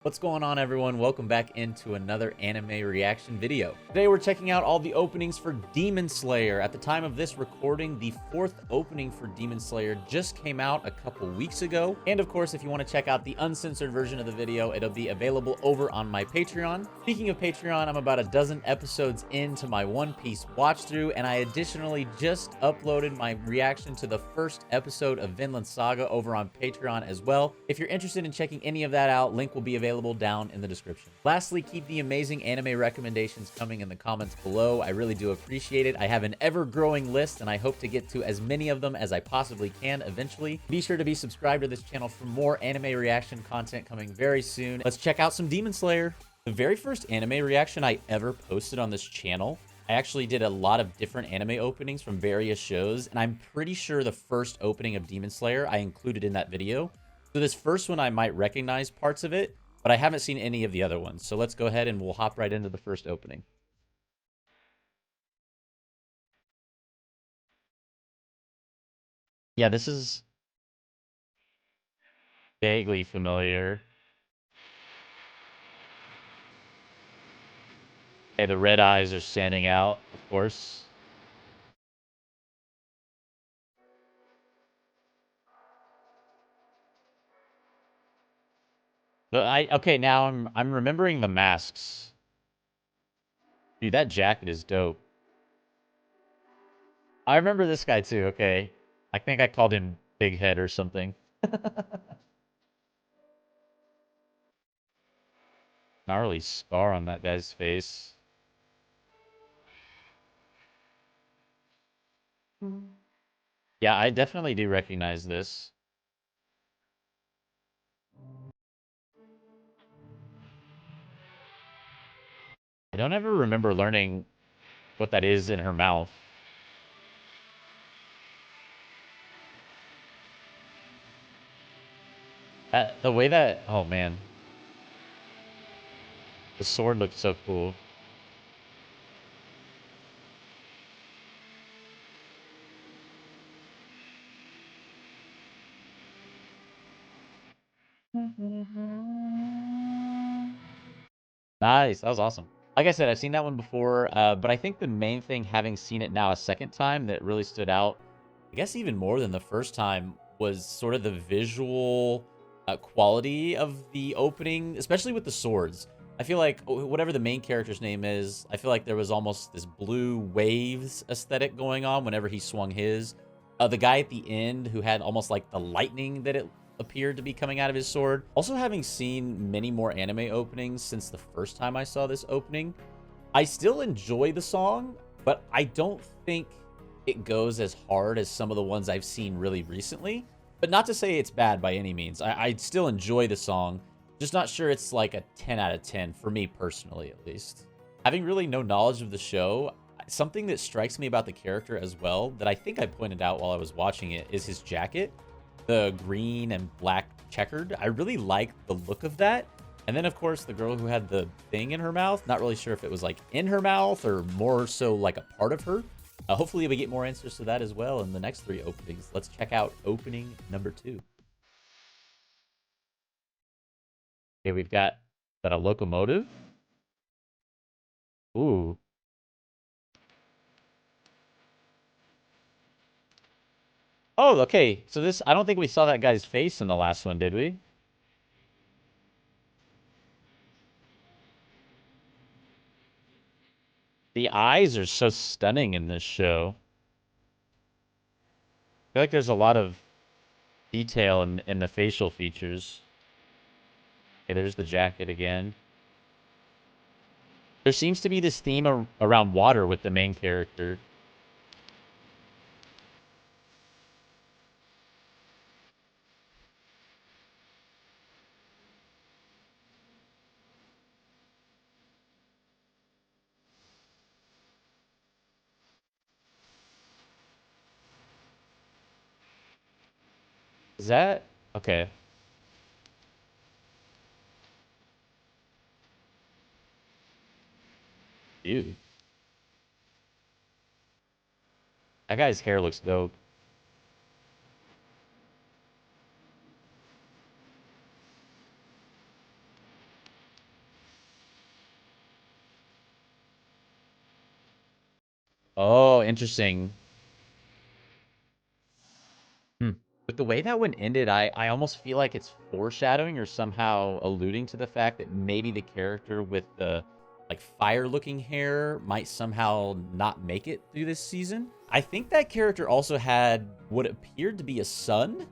What's going on, everyone? Welcome back into another anime reaction video. Today we're checking out all the openings for Demon Slayer. At the time of this recording, the 4th opening for Demon Slayer just came out a couple weeks ago. And of course, if you want to check out the uncensored version of the video, it'll be available over on my Patreon. Speaking of Patreon, I'm about a dozen episodes into my One Piece watch through, and I additionally just uploaded my reaction to the first episode of Vinland Saga over on Patreon as well. If you're interested in checking any of that out, link will be available down in the description. Lastly, keep the amazing anime recommendations coming in the comments below. I really do appreciate it. I have an ever-growing list, and I hope to get to as many of them as I possibly can eventually. Be sure to be subscribed to this channel for more anime reaction content coming very soon. Let's check out some Demon Slayer. The very first anime reaction I ever posted on this channel, I actually did a lot of different anime openings from various shows, and I'm pretty sure the first opening of Demon Slayer I included in that video. So this first one I might recognize parts of it, but I haven't seen any of the other ones. So let's go ahead and we'll hop right into the first opening. Yeah, this is vaguely familiar. Hey, the red eyes are standing out, of course. But okay, now I'm remembering the masks. Dude, that jacket is dope. I remember this guy too, okay. I think I called him Big Head or something. Gnarly scar on that guy's face. Yeah, I definitely do recognize this. I don't ever remember learning what that is in her mouth. The way that... Oh, man. The sword looks so cool. Nice. That was awesome. Like I said, I've seen that one before, but I think the main thing, having seen it now a second time, that really stood out, I guess even more than the first time, was sort of the visual quality of the opening, especially with the swords. I feel like whatever the main character's name is, I feel like there was almost this blue waves aesthetic going on whenever he swung his. The guy at the end who had almost like the lightning that it appeared to be coming out of his sword. Also, having seen many more anime openings since the first time I saw this opening, I still enjoy the song, but I don't think it goes as hard as some of the ones I've seen really recently. But not to say it's bad by any means. I still enjoy the song, just not sure it's like a 10 out of 10 for me personally, at least. Having really no knowledge of the show, something that strikes me about the character as well, that I think I pointed out while I was watching it, is his jacket. The green and black checkered. I really like the look of that. And then, of course, the girl who had the thing in her mouth. Not really sure if it was like in her mouth or more so like a part of her. Hopefully we get more answers to that as well in the next 3 openings. Let's check out opening number 2. Okay, we've got a locomotive. Ooh. Oh, okay. So this, I don't think we saw that guy's face in the last one, did we? The eyes are so stunning in this show. I feel like there's a lot of detail in the facial features. Okay, there's the jacket again. There seems to be this theme around water with the main character. Is that... Okay. Dude. That guy's hair looks dope. Oh, interesting. Hmm. With the way that one ended, I almost feel like it's foreshadowing or somehow alluding to the fact that maybe the character with the like fire-looking hair might somehow not make it through this season. I think that character also had what appeared to be a son.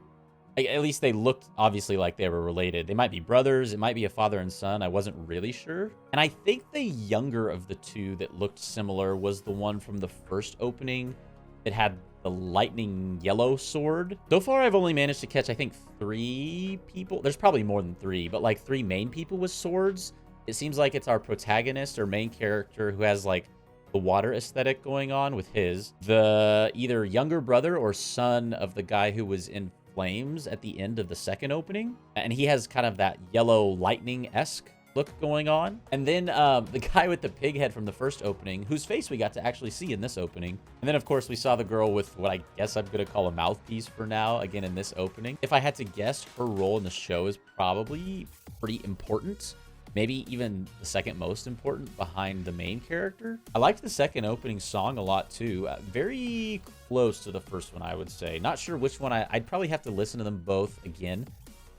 At least they looked obviously like they were related. They might be brothers. It might be a father and son. I wasn't really sure. And I think the younger of the two that looked similar was the one from the first opening. It had the lightning yellow sword. So far, I've only managed to catch, I think, 3 people. There's probably more than 3, but like 3 main people with swords. It seems like it's our protagonist or main character who has like the water aesthetic going on with his. The either younger brother or son of the guy who was in flames at the end of the second opening. And he has kind of that yellow lightning-esque look going on. And then the guy with the pig head from the first opening, whose face we got to actually see in this opening. And then, of course, we saw the girl with what I guess I'm going to call a mouthpiece for now, again, in this opening. If I had to guess, her role in the show is probably pretty important. Maybe even the second most important behind the main character. I liked the second opening song a lot too. Very close to the first one, I would say. Not sure which one I'd probably have to listen to them both again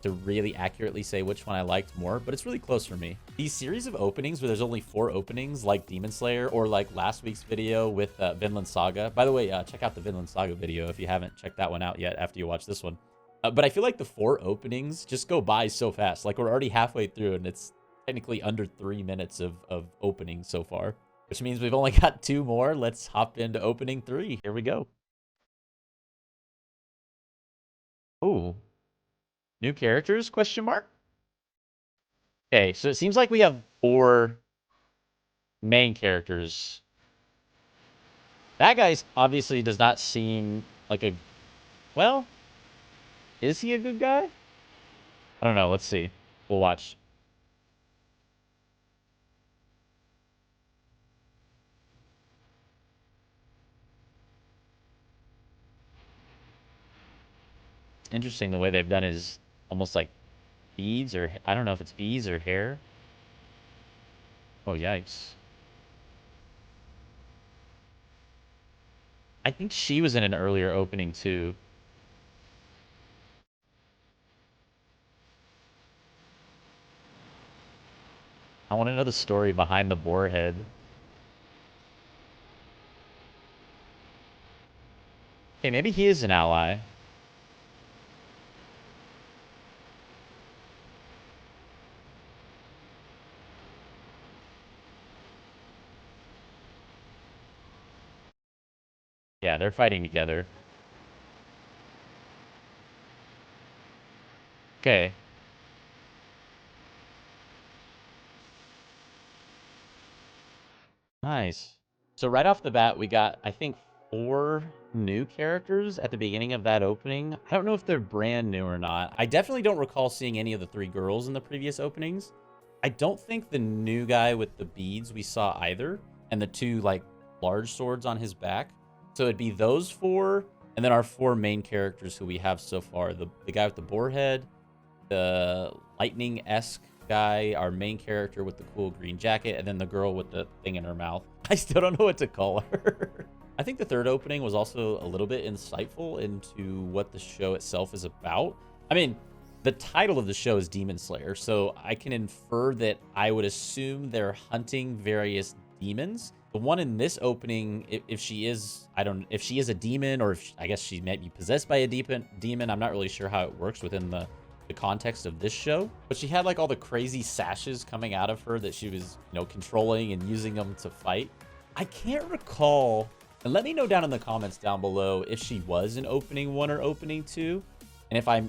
to really accurately say which one I liked more, but it's really close for me. These series of openings where there's only 4 openings, like Demon Slayer, or like last week's video with Vinland Saga. By the way, check out the Vinland Saga video if you haven't checked that one out yet after you watch this one. But I feel like the 4 openings just go by so fast. Like we're already halfway through and it's technically under 3 minutes of opening so far, which means we've only got 2 more. Let's hop into opening 3. Here we go. Ooh. New characters, question mark? Okay, so it seems like we have 4 main characters. That guy obviously does not seem like a... Well, is he a good guy? I don't know. Let's see. We'll watch. Interesting the way they've done is almost like beads, or I don't know if it's beads or hair. Oh, yikes. I think she was in an earlier opening too. I want to know the story behind the boar head. Okay, maybe he is an ally. Yeah, they're fighting together. Okay. Nice. So right off the bat, we got, I think, 4 new characters at the beginning of that opening. I don't know if they're brand new or not. I definitely don't recall seeing any of the 3 girls in the previous openings. I don't think the new guy with the beads we saw either, and the 2, like, large swords on his back. So it'd be those 4, and then our 4 main characters who we have so far. The guy with the boar head, the lightning-esque guy, our main character with the cool green jacket, and then the girl with the thing in her mouth. I still don't know what to call her. I think the third opening was also a little bit insightful into what the show itself is about. I mean, the title of the show is Demon Slayer, so I can infer that I would assume they're hunting various demons. The one in this opening, if she is, if she is a demon, or if I guess she might be possessed by a demon. I'm not really sure how it works within the context of this show, but she had like all the crazy sashes coming out of her that she was, controlling and using them to fight. I can't recall, and let me know down in the comments down below if she was in opening 1 or opening 2, and if I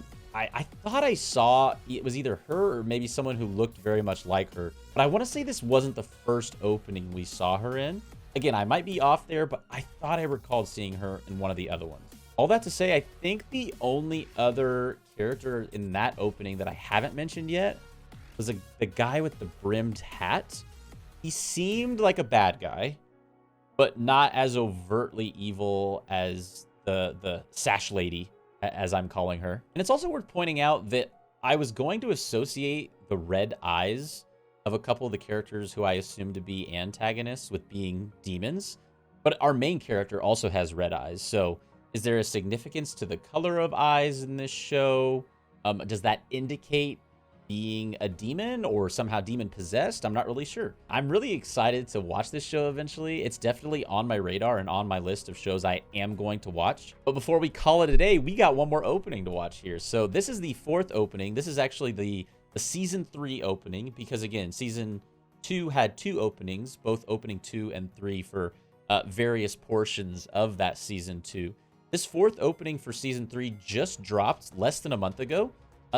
thought I saw it was either her or maybe someone who looked very much like her, but I want to say this wasn't the first opening we saw her in. Again, I might be off there, but I thought I recalled seeing her in one of the other ones. All that to say, I think the only other character in that opening that I haven't mentioned yet was the guy with the brimmed hat. He seemed like a bad guy, but not as overtly evil as the sash lady, as I'm calling her. And it's also worth pointing out that I was going to associate the red eyes of a couple of the characters who I assumed to be antagonists with being demons. But our main character also has red eyes. So is there a significance to the color of eyes in this show? Does that indicate being a demon or somehow demon possessed? I'm not really sure. I'm really excited to watch this show eventually. It's definitely on my radar and on my list of shows I am going to watch. But before we call it a day, we got one more opening to watch here. So this is the 4th opening. This is actually the season 3 opening, because again, season 2 had 2 openings, both opening 2 and 3 for various portions of that season 2. This 4th opening for season 3 just dropped less than a month ago.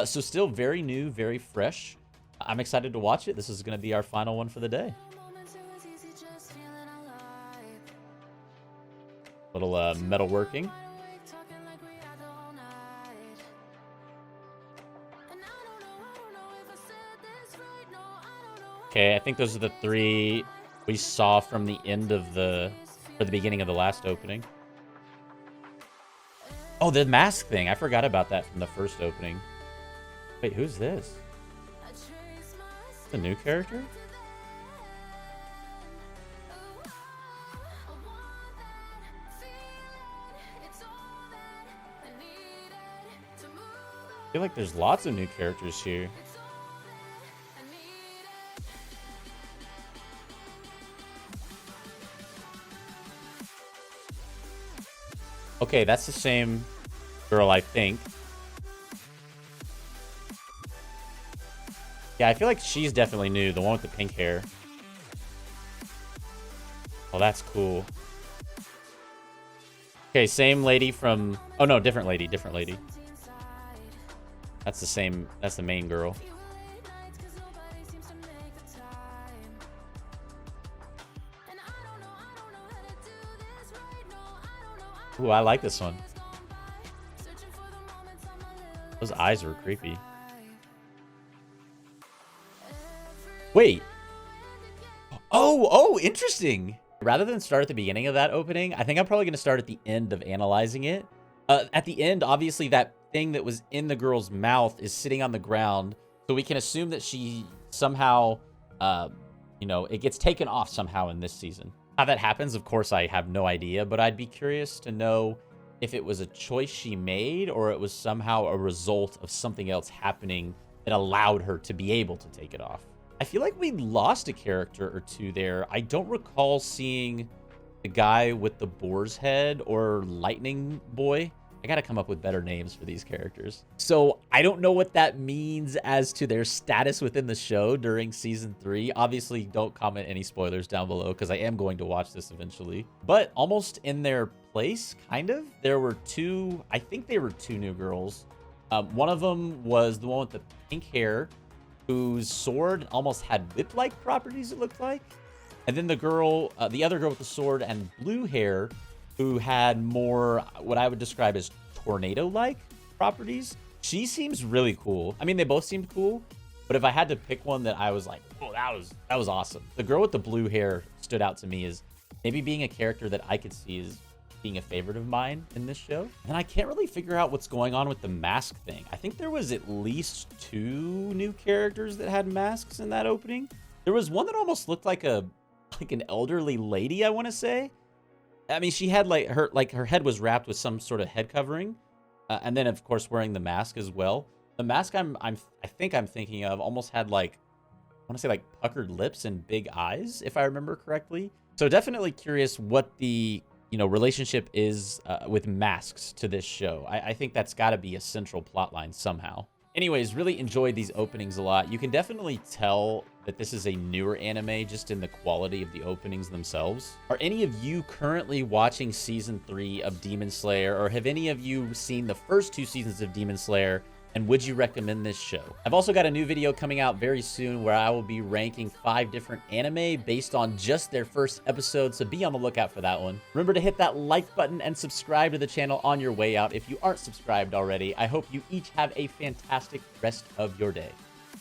So still very new, very fresh. I'm excited to watch it. This is going to be our final one for the day. Little metalworking. Okay, I think those are the 3 we saw from the end of the beginning of the last opening. Oh, the mask thing. I forgot about that from the first opening. Wait, who's this? The new character? I feel like there's lots of new characters here. Okay, that's the same girl, I think. Yeah, I feel like she's definitely new. The one with the pink hair. Oh, that's cool. Okay, same lady from... Oh, no, different lady. Different lady. That's the same... That's the main girl. Ooh, I like this one. Those eyes were creepy. Wait. Oh, interesting. Rather than start at the beginning of that opening, I think I'm probably going to start at the end of analyzing it. At the end, obviously, that thing that was in the girl's mouth is sitting on the ground. So we can assume that she somehow, you know, it gets taken off somehow in this season. How that happens, of course, I have no idea. But I'd be curious to know if it was a choice she made or it was somehow a result of something else happening that allowed her to be able to take it off. I feel like we lost a character or two there. I don't recall seeing the guy with the boar's head or lightning boy. I gotta come up with better names for these characters. So I don't know what that means as to their status within the show during season 3. Obviously, don't comment any spoilers down below because I am going to watch this eventually. But almost in their place, kind of, there were 2, I think they were 2 new girls. One of them was the one with the pink hair, whose sword almost had whip-like properties, it looked like. And then the girl, the other girl with the sword and blue hair, who had more what I would describe as tornado-like properties. She seems really cool. I mean, they both seemed cool, but if I had to pick one that I was like, oh, that was awesome. The girl with the blue hair stood out to me as maybe being a character that I could see as being a favorite of mine in this show. And I can't really figure out what's going on with the mask thing. I think there was at least 2 new characters that had masks in that opening. There was one that almost looked like an elderly lady, I want to say. I mean, she had her head was wrapped with some sort of head covering, and then of course wearing the mask as well. The mask I think I'm thinking of almost had I want to say like puckered lips and big eyes, if I remember correctly. So definitely curious what the relationship is with masks to this show. I think that's got to be a central plot line somehow. Anyways, really enjoyed these openings a lot. You can definitely tell that this is a newer anime just in the quality of the openings themselves. Are any of you currently watching season 3 of Demon Slayer, or have any of you seen the first 2 seasons of Demon Slayer? And would you recommend this show? I've also got a new video coming out very soon where I will be ranking 5 different anime based on just their first episode, so be on the lookout for that one. Remember to hit that like button and subscribe to the channel on your way out if you aren't subscribed already. I hope you each have a fantastic rest of your day.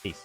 Peace.